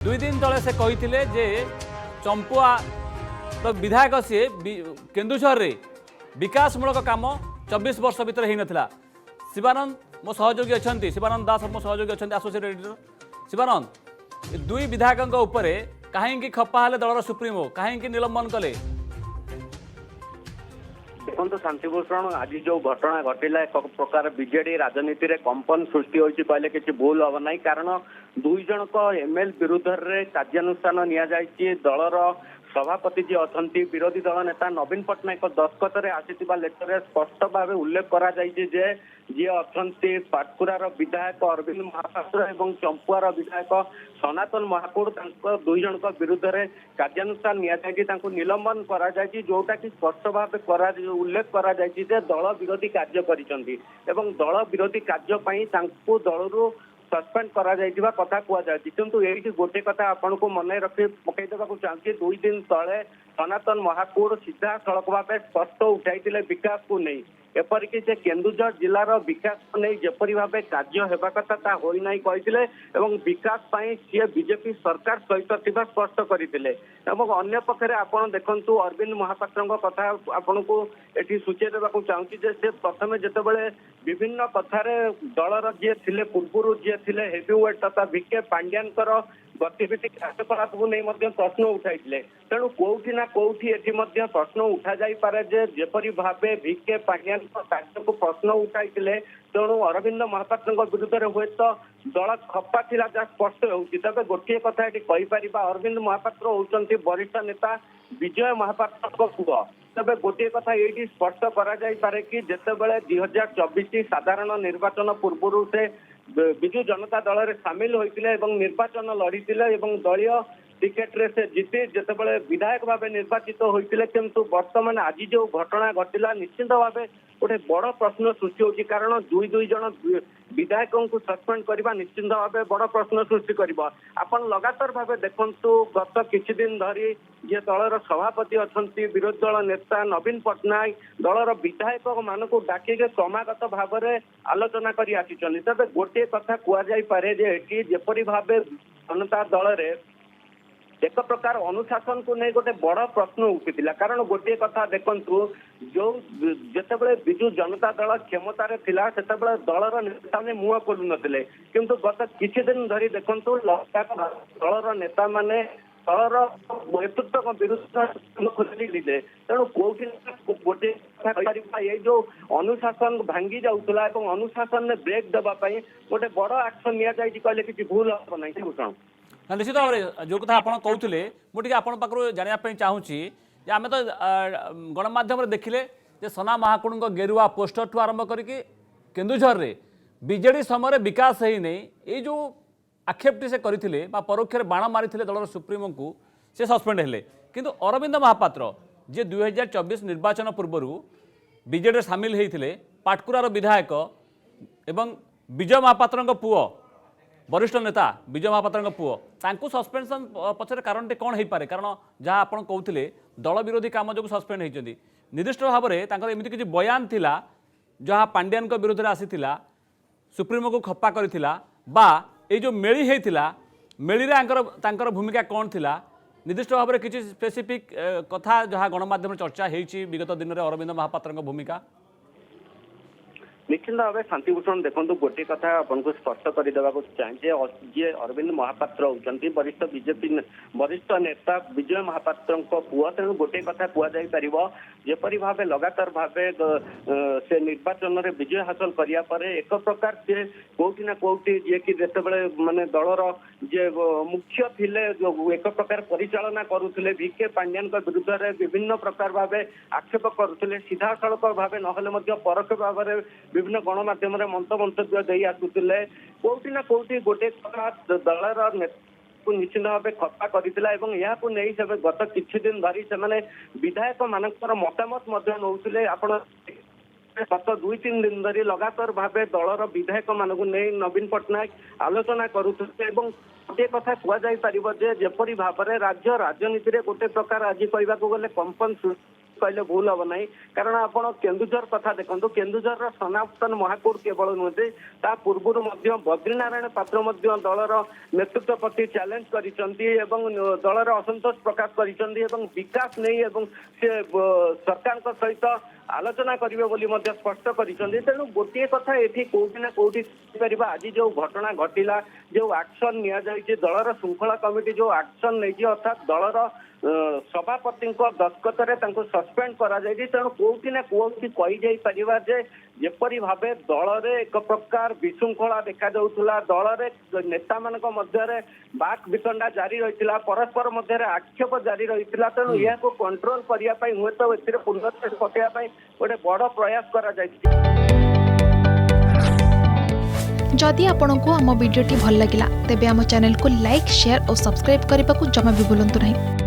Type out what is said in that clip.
दुई दिन तले से कही जे चंपुआ तो विधायक सी केन्दुझर रे विकासमूलक काम 24 वर्ष भितर हो नाला। शिवानंद मो सहयोगी अच्छा, शिवानंद दास मो सहयोगी अच्छा एसोसिएट एडिटर। शिवानंद, दुई विधायक कहीं खप्पा हेले दलर सुप्रीमो कहीं निलंबन कले? देखो शांतिभूषण, आज जो घटना घटला एक प्रकार बीजेडी राजनीति रे कंपन सृष्टि होती कहले किसी भूल हम ना। कारण दुई जनक एमएल विरुद्ध रे कार्यानुष्ठान निया जायछि। दलर सभापति जी अच्छा विरोधी दल नेता नवीन पट्टनायक दस्तखत आसीथिबा लेटर स्पष्ट भाव उल्लेख करा जायछि जे जी अच्छा पाटकुरार विधायक अरविंद महापात्र एवं चंपुआर विधायक सनातन महाकुड़ दुई जनक विरुद्ध रे कार्यानुष्ठान निया जायछि, तांको निलंबन करा जायछि, जोटा कि स्पष्ट भाव उल्लेख करा जायछि जे दल विरोधी कार्य करिसंती एवं दल विरोधी कार्य पई तांको दलरु सस्पेंड करा जायतिबा कथा कुआ जायछि। किंतु एठी गोटे कथा आपन को मन रखि पकई देबा को चाहछि। दुई दिन तळे सनातन महाकुड़ सीधा सड़क भाव स्पष्ट उठाइतिले विकास को नहीं, एपरिक से केन्दुझर जिलार विकास को नहीं जेपरी भाव कार्य हेबा कथा ता होई नाही कहितिले एवं विकास पई सी बीजेपी सरकार सहित थिबा स्पष्ट करितिले। एवं अन्य पक्षरे आपण देखंतु अरविंद महापात्रଙ୍କ कथा आपण को एठी सूचय देबा को चाहूछि जे से प्रथमे जेतेबेले विभिन्न कथारे दलर जे थिले पूर्वरु जे थिले हेवीवेट तथा भिके पांड्यानकर गतिविधि कार्यकलाप को नहीं प्रश्न उठाई। तेणु कौटी ना कौटी एटी प्रश्न उठा जाई पारे जे जेपरी भावे भिके पांड्यान कार्य को प्रश्न उठाई। तेणु अरविंद महापात्र विरुद्ध हुए तो दल खप्पा थिला जा स्पष्ट होउछि। तबे गोटे कथा एटी कहि परिबा, अरविंद महापात्र होउचंती वरिष्ठ नेता विजय महापात्र पुआ। तबे गोटे कथा ये स्पष्ट करा जाई पारे कि जेतेबेले 2024 साधारण निर्वाचन पूर्व से विजु जनता दल रे सामिल होइतिले एवं निर्वाचन लड़ीतिले एवं दलीय टिकेट रे से जीते जेतेबेले विधायक भाव निर्वाचित होइतिले। किंतु वर्तमान आज जो घटना घटिला निश्चित भाव गोटे बड़ प्रश्न सृष्टि होछि। कारण दुई जन विधायकों को सस्पेंड करबा निश्चित भाव बड़ प्रश्न सृष्टि करबो। आपण लगातार भाव देखंतु गत किछि दिन धरी जे दलर सभापति अछंती विरोधी दल नेता नवीन पट्टनायक दलर विधायक मानक डाकी क्रमागत भाव में आलोचना करी आसिछन। तबे गोटे कथा कुआ जाई पारे जे एटी जेपरी भाव जनता दल रे एक प्रकार अनुशासन को नहीं गोटे बड़ प्रश्न उठिला। कारण गोटे कथा देखंतु जो जेतेबेले विजु जनता दल क्षमतार थिला सेतेबेले दलर नेता ने मुह खोलु नथिले, किंतु गत किछि दिन धरी देखंतु दलर नेता माने दलर नेतृत्व विरुद्ध खोलिले। तेणु कोठी गोटे ये जो अनुशासन भांगी जाउतला एवं अनुशासन ने ब्रेक देबा पई गोटे बड़ एक्शन निया जाई कहले कि भूल हो नहीं भूषण। निश्चित भाव में जो कथा आप कहते मुझे आप जानापी चाहूँगी आम तो गणमाध्यम देखिले जे सना महाकुड़ गेरुआ पोस्टर ठू आरंभ करके केन्दुझर रे बीजेडी समय विकास है नहीं ये जो आक्षेपटी से करते परोक्ष बाण मारी दलर सुप्रीमो को से सस्पेंड हेले। किंतु अरविंद महापात्र जे 2024 निर्वाचन पूर्व बीजेडी सामिल होते पाटकुरार विधायक एवं विजय महापात्र पुओ वरिष्ठ नेता विजय महापात्र पुओ तांको सस्पेंशन पछरे कारण कौन हो पारे? कारण जहाँ आप कहते दल विरोधी काम जो सस्पेंड होती निर्दिष्ट भाव में एमती किसी बयान थिला जहाँ पांड्यान विरोध में आसीथिला सुप्रीमो को खप्पा करथिला बा ये जो मेली होता मेली तांकर भूमिका कौन थिला निर्दिष्ट भाव में किसी स्पेसिफिक कथा जहाँ गणमाध्यम चर्चा होती विगत दिन में अरविंद महापात्र भूमिका निश्चित भाव शांतिभूषण देखो गोटे कथा आपको स्पष्ट करदेवा चाहे जे अरविंद महापात्र होती वरिष्ठ बीजेपी वरिष्ठ नेता विजय महापात्र पुआ। तेणु गोटे कथा कहुई पार जेपरी भाव लगातार भाव से निर्वाचन में विजय हासिल करिया परे एक प्रकार से कोठी ना कोठी जे कि जेतेबेले माने दलर जे मुख्य थिले एक प्रकार परिचालना करुथिले भिके पांड्यान विरुद्ध में विभिन्न प्रकार भाव आक्षेप करुथिले सीधा सड़क भाव नहले परोक्ष भाव में विभिन्न गणमाध्यम मंतव्य दे आसुले। कोठी ना कोठी गोटे दलर निश्चित भाव खप्पा करथिला एवं या को नहीं से गत किछि दिन धरी से माने विधायक मानकर मतामत नौथिले। आपण गत 2-3 दिन धरी लगातार भाव दलर विधायक मानक नहीं नवीन पट्टनायक आलोचना करुथिले एवं गोटे कथा कुआ जाई परिबो जे जेपरी भाव में राज्य राजनीति रे गोटे प्रकार आज कहबाको गले कंपन कहले भूल हम ना कारण आपण केन्दुझर कथा देखो केन्दुझर सनातन महाकूट केवल नुहे ता पूर्व बद्रीनारायण पात्र दलर नेतृत्व प्रति चैलेंज कर दलर असंतोष प्रकाश कर विकास नहीं सरकार सहित आलोचना करेंगे बोली स्पष्ट कर तेणु गोटे कथा ये कौटी ना कौटी आज जो घटना घटिला जो एक्शन नि दलर श्रृंखला कमिटी जो एक्शन नहीं अर्थात दलर सभापति दस्खत सस्पेंड कर तेणु कौटी ना कौटी कही जेपरी भाव दल एक प्रकार विशृंखला देखा दल नेता मान मध्य बाक वितंडा जारी रही परस्पर मध्य आक्षेप जारी रही तेणु यह कंट्रोल करने हुए तो पूर्णत्व पकड़ा गोटे बड़ प्रयास करा जदि आपंक आम भिडी भल लगा तेब आम चैनल को लाइक शेयर और सब्सक्राइब करने को जमा भी भूलु नहीं।